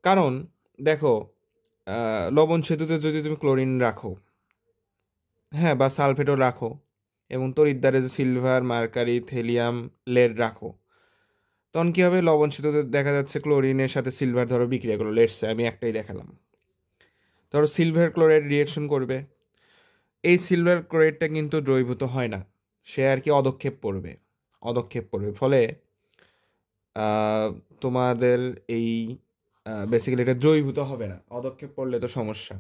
কারণ দেখো, লবণ সেতুতে যদি তুমি ক্লোরিন রাখো, হ্যাঁ, বা সালফেটও রাখো, এবং তড়িৎদ্বারে যে সিলভার, মার্কারি, থেলিয়াম, লেড রাখো, তখন কী হবে? লবণ সেতুতে দেখা যাচ্ছে ক্লোরিনের সাথে সিলভার ধরো বিক্রিয়া করলো, লেটসে আমি একটাই দেখালাম, ধরো সিলভার ক্লোরাইড রিয়েকশন করবে। এই সিলভার ক্লোরাইডটা কিন্তু দ্রবীভূত হয় না, সে আর কি অদক্ষেপ পড়বে। ফলে তোমাদের এই বেসিক্যালি এটা দ্রবীভূত হবে না, অদক্ষেপ পড়লে তো সমস্যা,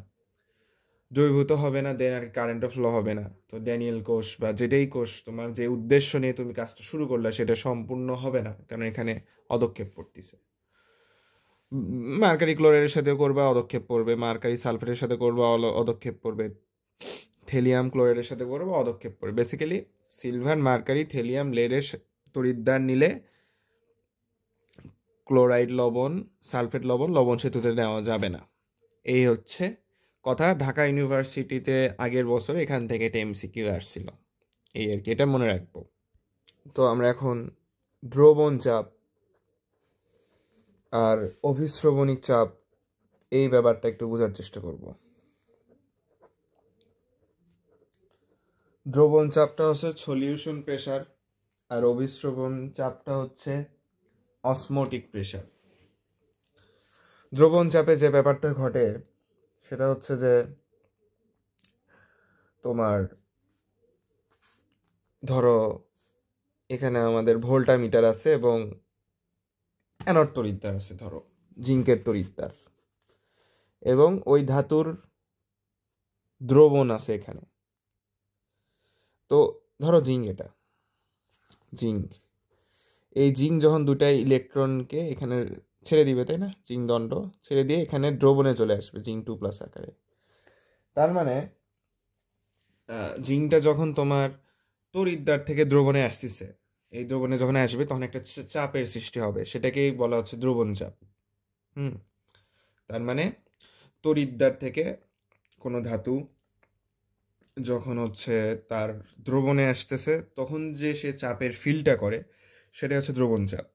দ্রবীভূত হবে না, দেন আর কারেন্ট অফ ফ্লো হবে না। তো ড্যানিয়েল কোষ বা যেটাই কোষ, তোমার যে উদ্দেশ্য নিয়ে তুমি কাজটা শুরু করলে সেটা সম্পূর্ণ হবে না, কারণ এখানে অদক্ষেপ পড়তেছে। মার্কারি ক্লোরাইডের সাথেও করবা, অদক্ষেপ পড়বে। মার্কারি সালফেটের সাথে করবা, অদক্ষেপ পড়বে। থেলিয়াম ক্লোরাইডের সাথে করবা, অদক্ষেপ পড়বে। বেসিক্যালি সিলভার, মার্কারি, থেলিয়াম, লেডের তড়িৎদ্বার নিলে ক্লোরাইড লবণ, সালফেট লবণ লবণ সেতুতে নেওয়া যাবে না। এই হচ্ছে কথা, ঢাকা ইউনিভার্সিটিতে আগের বছর এখান থেকে একটা এমসিকিউ আসছিল, এই আর কি, এটা মনে রাখবো। তো আমরা এখন দ্রবণ চাপ আর অভিস্রবণিক চাপ এই ব্যাপারটা একটু বোঝার চেষ্টা করব। দ্রবণ চাপটা হচ্ছে সলিউশন প্রেসার, আর অভিস্রবণ চাপটা হচ্ছে অসমোটিক প্রেসার। দ্রবণ চাপে যে ব্যাপারটা ঘটে সেটা হচ্ছে যে তোমার ধরো এখানে আমাদের ভোল্টামিটার আছে এবং অ্যানোড তড়িৎদ্বার আছে, ধরো জিঙ্কের তড়িৎদ্বার, এবং ওই ধাতুর দ্রবণ আছে এখানে। তো ধরো জিঙ্ক, এটা জিঙ্ক, এই জিঙ্ক যখন দুটাই ইলেকট্রনকে এখানে ছেড়ে দিবে, তাই না, জিঙ্ক দণ্ড ছেড়ে দিয়ে এখানে দ্রবণে চলে আসবে জিঙ্ক 2+ আকারে। তার মানে জিঙ্কটা যখন তোমার তড়িৎদ্বার থেকে দ্রবণে আসতেছে, এই দ্রবণে যখন আসবে তখন একটা চাপের সৃষ্টি হবে, সেটাকেই বলা হচ্ছে দ্রবণ চাপ। তার মানে তড়িৎদ্বার থেকে কোনো ধাতু যখন হচ্ছে তার দ্রবণে আসতেছে তখন যে সে চাপের ফিলটা করে সেটা হচ্ছে দ্রবণ চাপ।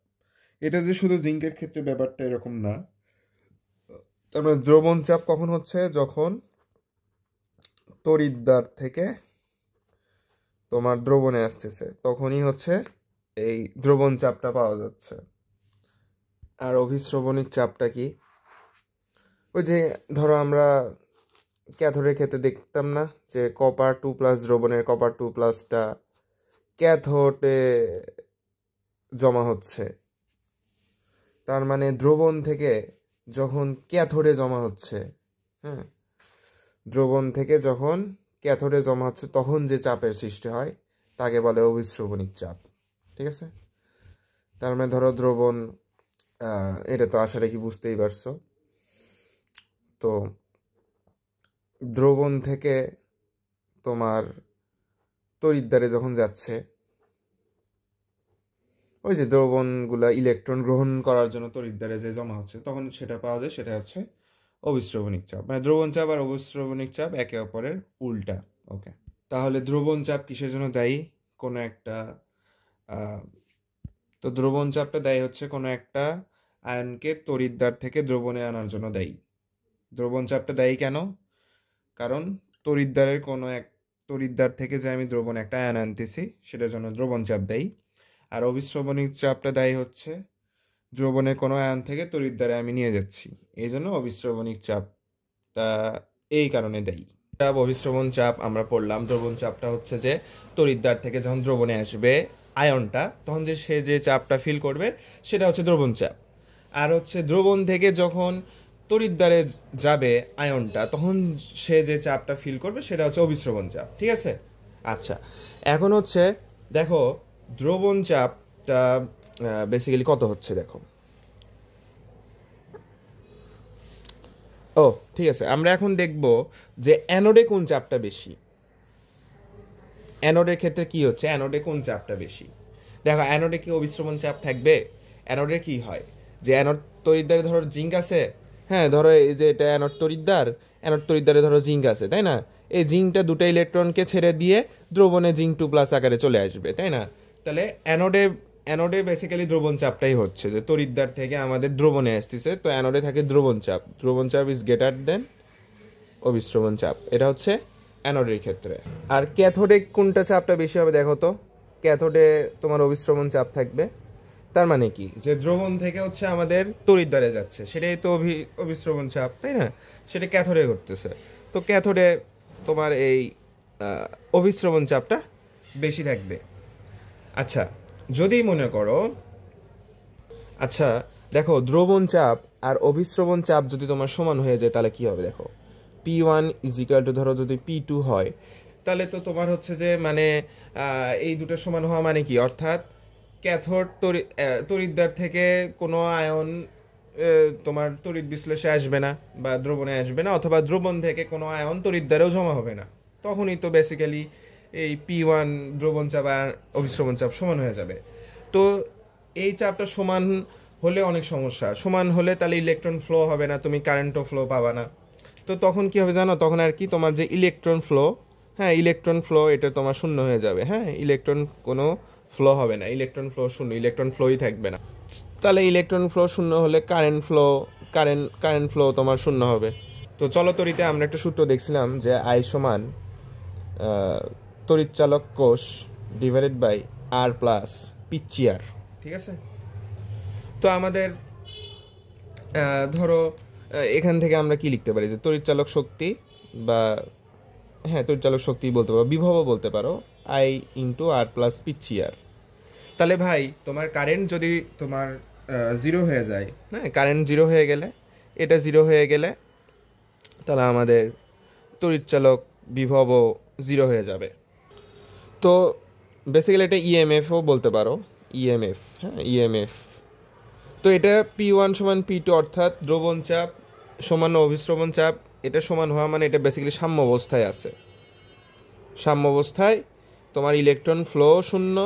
এটা যে শুধু জিঙ্কের ক্ষেত্রে ব্যাপারটা এরকম না। তার মানে দ্রবণ চাপ কখন হচ্ছে, যখন তড়িৎদ্বার থেকে তোমার দ্রবণে আসতেছে তখনই হচ্ছে এই দ্রবণ চাপটা পাওয়া যাচ্ছে। আর অভিস্রবণিক চাপটা কি, ওই যে ধরো আমরা ক্যাথোডের ক্ষেত্রে দেখতাম না যে কপার 2+ দ্রবণের কপার 2+টা ক্যাথোডে জমা হচ্ছে। তার মানে দ্রবণ থেকে যখন ক্যাথোডে জমা হচ্ছে, হ্যাঁ, দ্রবণ থেকে যখন ক্যাথোডে জমা হচ্ছে তখন যে চাপের সৃষ্টি হয় তাকে বলে অভিস্রবণিক চাপ। ঠিক আছে, তার মানে ধরো দ্রবণ, এটা তো আশা রাখি বুঝতেই পারছো। তো দ্রবণ থেকে তোমার তড়িৎদ্বারে যখন যাচ্ছে, ওই যে দ্রবণগুলা ইলেকট্রন গ্রহণ করার জন্য তড়িৎদ্বারে যে জমা হচ্ছে তখন সেটা পাওয়া যায়, সেটা হচ্ছে অভিস্রবণিক চাপ। মানে দ্রবণ চাপ আর অভিস্রবণিক চাপ একে অপরের উল্টা। ওকে, তাহলে দ্রবণ চাপ কিসের জন্য দায়ী? কোনো একটা তো দ্রবণ চাপটা দায়ী হচ্ছে কোনো একটা আয়নকে তড়িৎদ্বার থেকে দ্রবণে আনার জন্য দায়ী। দ্রবণ চাপটা দায়ী কেন? কারণ তড়িৎদ্বার থেকে যে আমি দ্রবণ একটা আয়ন আনতেছি সেটার জন্য দ্রবণ চাপ দায়ী। আর অভিস্রবণিক চাপটা দায়ী হচ্ছে দ্রবণের কোনো আয়ন থেকে তড়িৎদ্বারে আমি নিয়ে যাচ্ছি, এই জন্য অভিস্রবণিক চাপটা এই কারণে দায়ী। চাপ, অভিস্রবণ চাপ আমরা পড়লাম। দ্রবণ চাপটা হচ্ছে যে তড়িৎদ্বার থেকে যখন দ্রবণে আসবে আয়নটা তখন যে সে যে চাপটা ফিল করবে সেটা হচ্ছে দ্রবণ চাপ। আর হচ্ছে দ্রবণ থেকে যখন তড়িৎদ্বারে যাবে আয়নটা তখন সে যে চাপটা ফিল করবে সেটা হচ্ছে অভিস্রবণ চাপ। ঠিক আছে, আচ্ছা, এখন হচ্ছে দেখো দ্রবণ চাপটা বেসিক্যালি কত হচ্ছে দেখো। ও ঠিক আছে, আমরা এখন দেখব যে অ্যানোডে কোন চাপটা বেশি। অ্যানোডের ক্ষেত্রে কি হচ্ছে, অ্যানোডে কোন চাপটা বেশি। দেখো অ্যানোডে কি অভিস্রবণ চাপ থাকবে? অ্যানোডে কি হয় যে অ্যানোড তড়িৎদ্বারে ধরো জিঙ্ক আছে, হ্যাঁ, ধরো এই যে এটা অ্যানোড তড়িৎদ্বার, অ্যানোড তড়িৎদ্বারে ধরো জিঙ্ক আছে, তাই না, এই জিঙ্কটা দুটো ইলেকট্রনকে ছেড়ে দিয়ে দ্রবণে জিঙ্ক 2+ আকারে চলে আসবে, তাই না। তাহলে অ্যানোডে অ্যানোডে বেসিক্যালি দ্রবণ চাপটাই হচ্ছে যে তড়িৎদ্বার থেকে আমাদের দ্রবণে আসতেছে, তো অ্যানোডে থাকে দ্রবণ চাপ। দ্রবণ চাপ ইজ গ্রেটার দেন অভিস্রবণ চাপ, এটা হচ্ছে অ্যানোডের ক্ষেত্রে। আর ক্যাথোডে কোনটা চাপটা বেশি হবে দেখো তো। ক্যাথোডে তোমার অভিস্রবণ চাপ থাকবে। তার মানে কি, যে দ্রবণ থেকে হচ্ছে আমাদের তড়িৎদ্বারে যাচ্ছে সেটাই তো অভিস্রবণ চাপ, তাই না, সেটা ক্যাথোডে ঘটতেছে। তো ক্যাথোডে তোমার এই অভিস্রবণ চাপটা বেশি থাকবে। আচ্ছা, যদি মনে করো, আচ্ছা দেখো দ্রবণ চাপ আর অভিস্রবণ চাপ যদি তোমার সমান হয়ে যায় তাহলে কি হবে দেখো। P1 ইজিক্যাল টু ধরো যদি P2 হয় তাহলে তো তোমার হচ্ছে যে মানে এই দুটো সমান হওয়া মানে কি, অর্থাৎ ক্যাথোড তড়িৎদ্বার থেকে কোনো আয়ন তোমার তড়িৎ বিশ্লেষে আসবে না বা দ্রবণে আসবে না, অথবা দ্রবণ থেকে কোনো আয়ন তড়িৎদ্বারেও জমা হবে না, তখনই তো বেসিক্যালি এই P1 দ্রবণ চাপ আর অভিস্রবণ চাপ সমান হয়ে যাবে। তো এই চাপটা সমান হলে অনেক সমস্যা, সমান হলে তাহলে ইলেকট্রন ফ্লো হবে না, তুমি কারেন্টও ফ্লো পাবা না। তো তখন কি হবে জানো, তখন আর কি তোমার যে ইলেকট্রন ফ্লো, হ্যাঁ ইলেকট্রন ফ্লো এটা তোমার শূন্য হয়ে যাবে, হ্যাঁ ইলেকট্রন কোনো ফ্লো হবে না, ইলেকট্রন ফ্লো শূন্য, ইলেকট্রন ফ্লোই থাকবে না। তাহলে ইলেকট্রন ফ্লো শূন্য হলে কারেন্ট ফ্লো তোমার শূন্য হবে। তো চলতরিতে আমরা একটা সূত্র দেখছিলাম যে আই সমান তড়িৎচালক কোষ ডিভাইডেড বাই আর প্লাস পিচি আর, ঠিক আছে। তো আমাদের ধরো এখান থেকে আমরা কি লিখতে পারি যে তড়িৎচালক শক্তি বা হ্যাঁ তড়িৎচালক শক্তি বলতে পারো, বিভবও বলতে পারো, আই ইন্টু আর প্লাস পিচি আর। তাহলে ভাই তোমার কারেন্ট যদি তোমার জিরো হয়ে যায়, হ্যাঁ কারেন্ট জিরো হয়ে গেলে, এটা জিরো হয়ে গেলে তাহলে আমাদের তড়িৎচালক বিভবও জিরো হয়ে যাবে। তো বেসিক্যালি এটা ইএমএফও বলতে পারো, ইএমএফ, হ্যাঁ ইএমএফ। তো এটা P1 সমান P2 অর্থাৎ দ্রবণ চাপ সমান অভিস্রবণ চাপ, এটা সমান হওয়া মানে এটা বেসিক্যালি সাম্য অবস্থায় আছে। সাম্য অবস্থায় তোমার ইলেকট্রন ফ্লো শূন্য,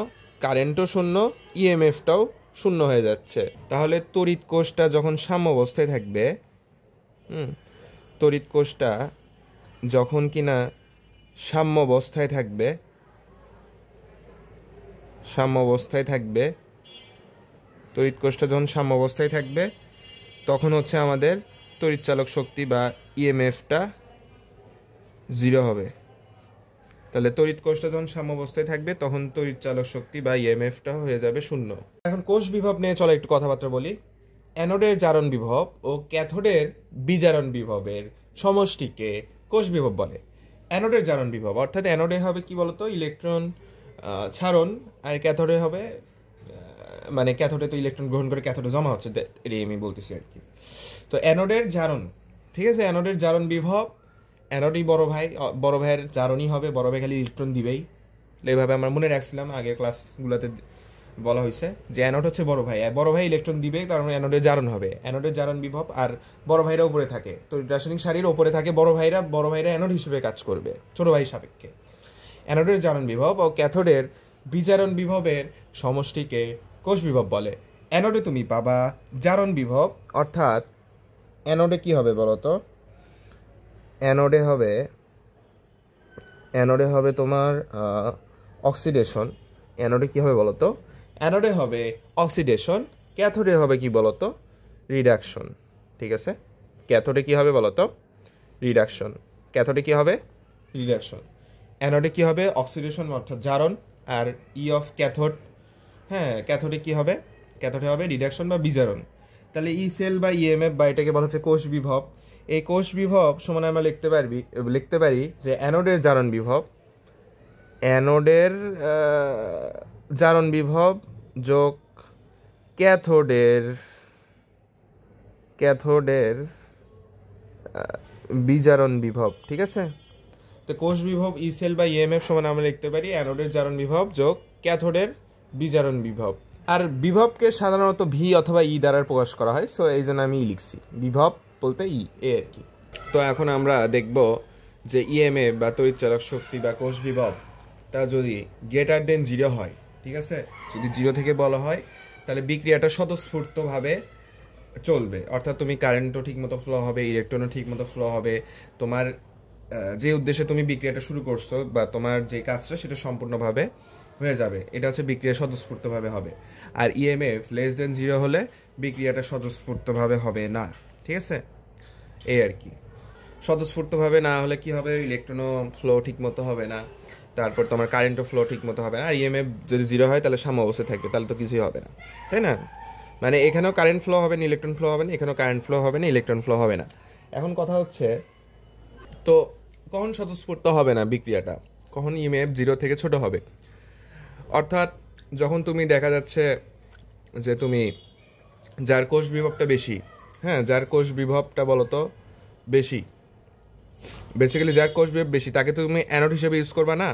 কারেন্টও শূন্য, ইএমএফটাও শূন্য হয়ে যাচ্ছে। তাহলে তড়িৎ কোষটা যখন সাম্য অবস্থায় থাকবে, তড়িৎ কোষটা যখন কিনা সাম্য অবস্থায় থাকবে, তড়িৎ কোষটা যখন সাম্য অবস্থায় থাকবে তখন হচ্ছে আমাদের তড়িৎচালক শক্তি বা ইএমএফটা জিরো হবে। তাহলে তড়িৎ কোষটা যখন সাম্য অবস্থায় থাকবে তখন তড়িৎচালক শক্তি বা ইএমএফটা হয়ে যাবে শূন্য। এখন কোষ বিভব নিয়ে চলো একটু কথাবার্তা বলি। অ্যানোডের জারণ বিভব ও ক্যাথোডের বিজারণ বিভবের সমষ্টিকে কোষ বিভব বলে। অ্যানোডের জারণ বিভব অর্থাৎ অ্যানোডে হবে কি বলতো ইলেকট্রন ছাড়ন, আর ক্যাথোডে হবে মানে ক্যাথোডে তো ইলেকট্রন গ্রহণ করে ক্যাথোডে জমা হচ্ছে, এটাই আমি বলতেছি আর কি। তো অ্যানোডের জারণ, ঠিক আছে, অ্যানোডের জারণ বিভব, অ্যানোডই বড় ভাইয়ের জারণই হবে, বড় ভাই খালি ইলেকট্রন দিবেই। এইভাবে আমরা মনে রাখছিলাম আগের ক্লাসগুলোতে বলা হয়েছে যে অ্যানোড হচ্ছে বড় ভাই ইলেকট্রন দিবে, কারণ অ্যানোডের জারণ হবে, অ্যানোডের জারণ বিভব। আর বড় ভাইরা উপরে থাকে, তো রাসায়নিক সারির উপরে থাকে বড় ভাইরা অ্যানোড হিসেবে কাজ করবে ছোট ভাই সাপেক্ষে। অ্যানোডের জারণ বিভব ও ক্যাথোডের বিজারণ বিভবের সমষ্টিকে কোষ বিভব বলে। অ্যানোডে তুমি পাবা জারণ বিভব, অর্থাৎ অ্যানোডে কি হবে বলতো, অ্যানোডে হবে তোমার অক্সিডেশন। অ্যানোডে কি হবে বলতো, অ্যানোডে হবে অক্সিডেশন, ক্যাথোডে হবে কি বলতো রিডাকশন, ঠিক আছে। ক্যাথোডে কি হবে বলতো রিডাকশন, ক্যাথোডে কি হবে রিডাকশন, অ্যানোডে কি হবে অক্সিডেশন অর্থাৎ জারণ, আর অফ ক্যাথোড, হ্যাঁ ক্যাথোডে কি হবে, ক্যাথোডে হবে রিডাকশন বা বিজারণ। তাহলে সেল বা ইএমএফ বা এটাকে বলা হচ্ছে কোষ বিভব। এই কোষ বিভব সমান আমরা লিখতে পারি যে অ্যানোডের জারণ বিভব, অ্যানোডের জারণ বিভব যোগ ক্যাথোডের বিজারণ বিভব, ঠিক আছে। তো কোষ বিভব সেল বা ইএমএফ সমান আমরা লিখতে পারি অ্যানোডের জারণ বিভব যোগ ক্যাথোডের বিজারণ বিভব। আর বিভবকে সাধারণত ভি অথবা ই দ্বারা প্রকাশ করা হয়, সো এই জন্য আমি লিখছি বিভব বলতে এ আর কি। তো এখন আমরা দেখব যে ইএমএফ বা তড়িৎচালক শক্তি বা কোষ বিভবটা যদি গ্রেটার দেন 0 হয়, ঠিক আছে, যদি 0 থেকে বলা হয় তাহলে বিক্রিয়াটা স্বতঃস্ফূর্তভাবে চলবে, অর্থাৎ তুমি কারেন্টও ঠিকমতো ফ্লো হবে, ইলেকট্রনও ঠিকমতো ফ্লো হবে, তোমার যে উদ্দেশ্যে তুমি বিক্রিয়াটা শুরু করছো বা তোমার যে কাজটা সেটা সম্পূর্ণভাবে হয়ে যাবে, এটা হচ্ছে বিক্রিয়া স্বতঃস্ফূর্তভাবে হবে। আর ইএমএফ লেস দেন 0 হলে বিক্রিয়াটা স্বতঃস্ফূর্তভাবে হবে না, ঠিক আছে, এই আর কি। স্বতঃস্ফূর্তভাবে না হলে কি হবে, ইলেকট্রনও ফ্লো ঠিক মতো হবে না, তারপর তোমার কারেন্টও ফ্লো ঠিক মতো হবে না। আর ইএমএফ যদি 0 হয় তাহলে সাম্য অবস্থায় থাকবে, তাহলে তো কিছুই হবে না, তাই না। মানে এখানেও কারেন্ট ফ্লো হবে না, ইলেকট্রন ফ্লো হবে না, এখানেও কারেন্ট ফ্লো হবে না, ইলেকট্রন ফ্লো হবে না। এখন কথা হচ্ছে তো কখন স্বতঃস্ফূর্ত হবে না বিক্রিয়াটা, কখন ইএমএফ 0 থেকে ছোট হবে, অর্থাৎ যখন তুমি দেখা যাচ্ছে যে তুমি যার কোষ বিভবটা বেশি, হ্যাঁ যার কোষ বিভবটা বলতো বেশি, বেসিক্যালি যার কোষ বিভব বেশি তাকে তো তুমি অ্যানোড হিসেবে ইউজ করবা না,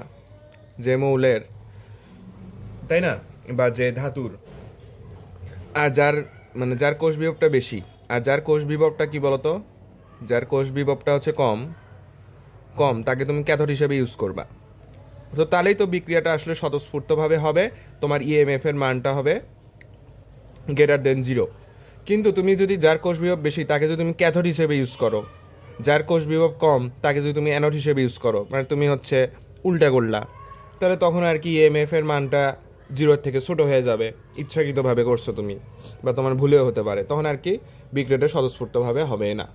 যে মৌলের, তাই না, বা যে ধাতুর। আর যার কোষ বিভবটা বেশি আর যার কোষ বিভবটা কি বলতো, যার কোষ বিভবটা হচ্ছে কম তাকে তুমি ক্যাথোড হিসেবে ইউজ করবা। তো তাহলেই তো বিক্রিয়াটা আসলে স্বতঃস্ফূর্তভাবে হবে, তোমার ইএমএফ এর মানটা হবে গ্রেটার দেন 0। কিন্তু তুমি যদি যার কোষ বিভব বেশি তাকে যদি তুমি ক্যাথোড হিসেবে ইউজ করো, যার কোষ বিভব কম তাকে যদি তুমি অ্যানোড হিসেবে ইউজ করো, মানে তুমি হচ্ছে উল্টা করলা, তাহলে তখন আর কি ইএমএফ এর মানটা 0 থেকে ছোট হয়ে যাবে, ইচ্ছাকৃতভাবে করছো তুমি বা তোমার ভুলেও হতে পারে, তখন আর কি বিক্রিয়াটা স্বতঃস্ফূর্তভাবে হবে না।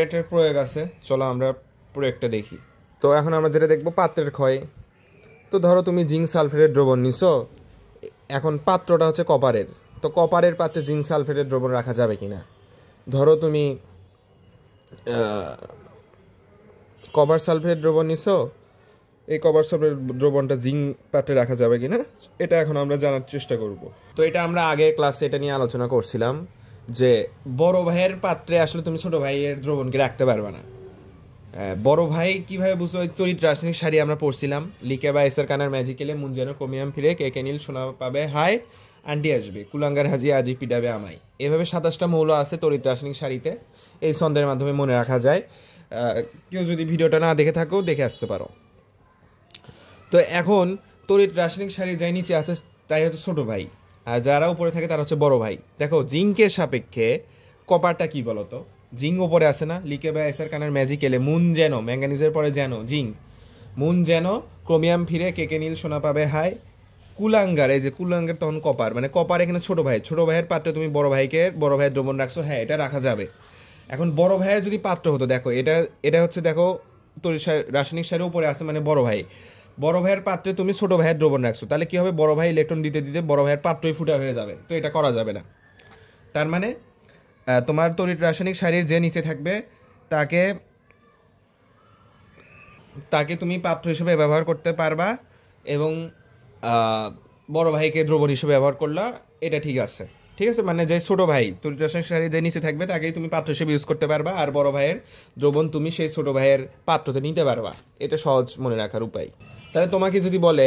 এটার প্রয়োগ আছে, চলো আমরা প্রয়োগটা দেখি। তো এখন আমরা যেটা দেখবো পাত্রের ক্ষয়। তো ধরো তুমি জিঙ্ক সালফেটের দ্রবণ নিছো, এখন পাত্রটা হচ্ছে কপারের, তো কপারের পাত্রে জিঙ্ক সালফেটের দ্রবণ রাখা যাবে কিনা। ধরো তুমি কপার সালফেট দ্রবণ নিছো, এই কপার সালফেট দ্রবণটা জিঙ্ক পাত্রে রাখা যাবে কিনা এটা এখন আমরা জানার চেষ্টা করব। তো এটা আমরা আগের ক্লাসে এটা নিয়ে আলোচনা করছিলাম যে বড় ভাইয়ের পাত্রে আসলে তুমি ছোট ভাইয়ের দ্রবণকে রাখতে পারবে না। বড় ভাই কিভাবে বুঝতে হয়, তড়িৎ রাসায়নিক সারি আমরা পড়ছিলাম, লিকে বা এসের কানার ম্যাজিকেলে মুন যেন ক্রোমিয়াম ফিরে কেকেনিল সোনা পাবে হাই আন্টি আসবে কুলাঙ্গার হাজি আজি পিডাবে আমায়, এভাবে 27টা মৌল আছে তড়িৎ রাসায়নিক সারিতে, এই ছন্দের মাধ্যমে মনে রাখা যায়। কেউ যদি ভিডিওটা না দেখে থাকো দেখে আসতে পারো। তো এখন তড়িৎ রাসায়নিক সারি যাই নিচে আছে তাই হচ্ছে ছোট ভাই, আর যারা উপরে থাকে তারা হচ্ছে বড় ভাই। দেখো জিঙ্কের সাপেক্ষে কপারটা কি বলতো, জিঙ্ক ওপরে আছে না, লিকে বা এসের কানার ম্যাজিকেলে মুন যেন ম্যাঙ্গানিজের পরে যেন জিঙ্ক, মুন যেন ক্রোমিয়াম ফিরে কেকেনিল সোনা পাবে হাই কুলাঙ্গার, এই যে কুলাঙ্গার তখন কপার, মানে কপার এখানে ছোট ভাই, ছোট ভাইয়ের পাত্রে তুমি বড় ভাইয়ের দ্রবণ রাখছো, হ্যাঁ এটা রাখা যাবে। এখন বড় ভাইয়ের যদি পাত্র হতো, দেখো এটা হচ্ছে দেখো তড়িৎ রাসায়নিক সারি উপরে আছে মানে বড় ভাইয়ের পাত্রে তুমি ছোট ভাইয়ের দ্রবণ রাখছো, তাহলে কি হবে, বড় ভাই ইলেকট্রন দিতে দিতে বড় ভাইয়ের পাত্রই ফুটা হয়ে যাবে, তো এটা করা যাবে না। তার মানে তোমার তড়িৎ রাসায়নিক সারির যে নিচে থাকবে তাকে তুমি পাত্র হিসেবে ব্যবহার করতে পারবা, এবং বড় ভাইকে দ্রবণ হিসেবে ব্যবহার করলা, এটা ঠিক আছে। মানে যে ছোট ভাই তড়িৎ রাসায়নিক সারি যে নিচে থাকবে তাকেই তুমি পাত্র হিসেবে ইউজ করতে পারবা, আর বড় ভাইয়ের দ্রবণ তুমি সেই ছোট ভাইয়ের পাত্রতে নিতে পারবা। এটা সহজ মনে রাখার উপায়। তাহলে তোমাকে যদি বলে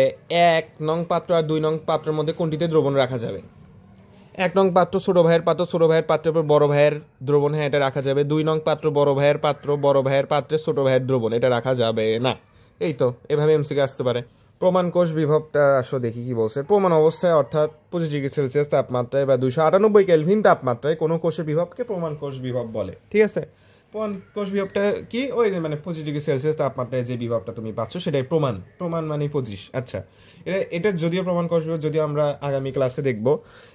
1 নং পাত্র আর 2 নং পাত্রের মধ্যে কোনটিতে দ্রবণ রাখা যাবে, 1 নং পাত্র ছোট ভাইয়ের পাত্রের উপর বড় ভাইয়ের দ্রবণ, হ্যাঁ এটা রাখা যাবে। 2 নং পাত্র বড় ভাইয়ের পাত্রে ছোট ভাইয়ের দ্রবণ, এটা রাখা যাবে না। এই তো এভাবে এমসিকে আসতে পারে। প্রমাণ কোষ বিভবটা আসলে দেখি কি বলছে। প্রমাণ অবস্থায় অর্থাৎ 25 ডিগ্রি সেলসিয়াস তাপমাত্রায় বা 298 কেলভিন তাপমাত্রায় কোনো কোষের বিভবকে প্রমাণ কোষ বিভব বলে। ঠিক আছে, প্রমাণ কোষ বিভবটা কি, ওই যে মানে 25 ডিগ্রি সেলসিয়াস তাপমাত্রায় যে বিভবটা তুমি পাচ্ছ সেটাই প্রমাণ মানে 25। আচ্ছা, এটা যদিও প্রমাণ কোষ বিভব, যদিও আমরা আগামী ক্লাসে দেখব।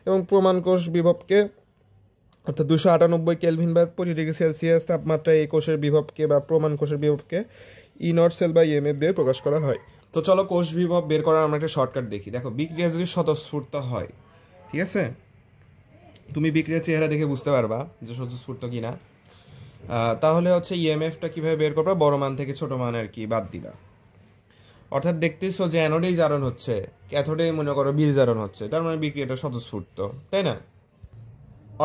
এবং প্রমাণ কোষ বিভবকে অর্থাৎ 298 কেলভিন বা 25 ডিগ্রি সেলসিয়াস তাপমাত্রায় এই কোষের বিভবকে বা প্রমাণ কোষের বিভবকে E0 সেল বা ইএমএফ দিয়ে প্রকাশ করা হয়। তো চলো কোষ বিভব বের করার আমরা একটা শর্টকাট দেখি। দেখো বিক্রিয়া যদি স্বতঃস্ফূর্ত হয়, ঠিক আছে, তুমি বিক্রিয়ার চেহারা দেখে বুঝতে পারবা যে স্বতঃস্ফূর্ত কিনা। তাহলে হচ্ছে ইএমএফটা কিভাবে বের করবা, বড় মান থেকে ছোট মান আর কি বাদ দিবা। অর্থাৎ দেখতেছো যে অ্যানোডেই জারণ হচ্ছে, ক্যাথোডেই মনে করো বীজ জারণ হচ্ছে, তার মানে বিক্রিয়াটা স্বতঃস্ফূর্ত, তাই না?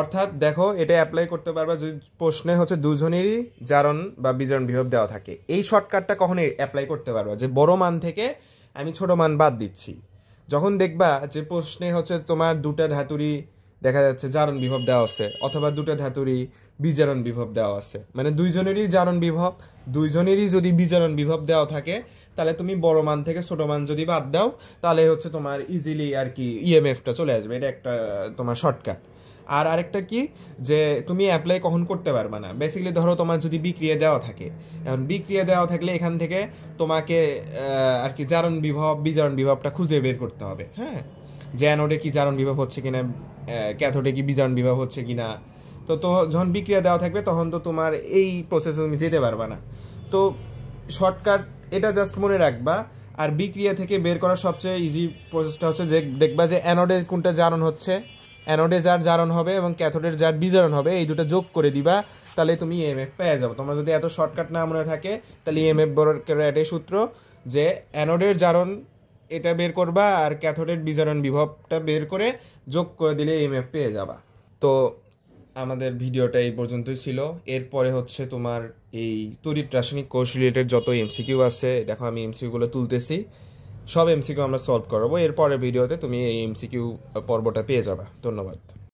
অর্থাৎ দেখো এটা অ্যাপ্লাই করতে পারবা যদি প্রশ্নে হচ্ছে দুজনেরই জারণ বা বিজারণ বিভব দেওয়া থাকে। এই শর্টকাটটা কখন অ্যাপ্লাই করতে পারবা, যে বড় মান থেকে আমি ছোট মান বাদ দিচ্ছি। যখন দেখবা যে প্রশ্নে হচ্ছে তোমার দুটা ধাতুরই দেখা যাচ্ছে জারণ বিভব দেওয়া আছে, অথবা দুটা ধাতুরই বিজারণ বিভব দেওয়া আছে, মানে দুইজনেরই জারণ বিভব, দুইজনেরই যদি বিজারণ বিভব দেওয়া থাকে, তাহলে তুমি বড় মান থেকে ছোট মান যদি বাদ দাও, তাহলে হচ্ছে তোমার ইজিলি আর কি ইএমএফটা চলে আসবে। এটা একটা তোমার শর্টকাট। আর আরেকটা কি, যে তুমি অ্যাপ্লাই কখন করতে পারবে না, বেসিক্যালি ধরো তোমার যদি বিক্রিয়া দেওয়া থাকে, এখন বিক্রিয়া দেওয়া থাকলে এখান থেকে তোমাকে আর কি জারণ বিভব বিজারণ বিভবটা খুঁজে বের করতে হবে। হ্যাঁ, যে অ্যানোডে কি জারণ বিভব হচ্ছে কিনা, ক্যাথোডে কি বিজারণ বিভব হচ্ছে কিনা। তো যখন বিক্রিয়া দেওয়া থাকবে তখন তো তোমার এই প্রসেসে তুমি যেতে পারবে না। তো শর্টকাট এটা জাস্ট মনে রাখবা। আর বিক্রিয়া থেকে বের করার সবচেয়ে ইজি প্রসেসটা হচ্ছে যে দেখবা যে অ্যানোডে কোনটা জারণ হচ্ছে, অ্যানোডে যার জারণ হবে এবং ক্যাথোডের যার বিজারণ হবে, এই দুটো যোগ করে দিবা, তাহলে তুমি ইএমএফ পেয়ে যাবো। তোমরা যদি এত শর্টকাট না মনে থাকে, তাহলে ইএমএফ বরাবর এটাই সূত্র যে অ্যানোডের জারণ এটা বের করবা আর ক্যাথোডের বিজারণ বিভবটা বের করে যোগ করে দিলে ইএমএফ পেয়ে যাবা। তো আমাদের ভিডিওটা এই পর্যন্তই ছিল। এরপরে হচ্ছে তোমার এই তড়িৎ রাসায়নিক কোষ রিলেটেড যত এমসিকিউ আছে, দেখো আমি এমসিকিউগুলো তুলতেছি, সব এমসিকিউ আমরা সলভ করবো। এরপরের ভিডিওতে তুমি এই এমসিকিউ পর্বটা পেয়ে যাবা। ধন্যবাদ।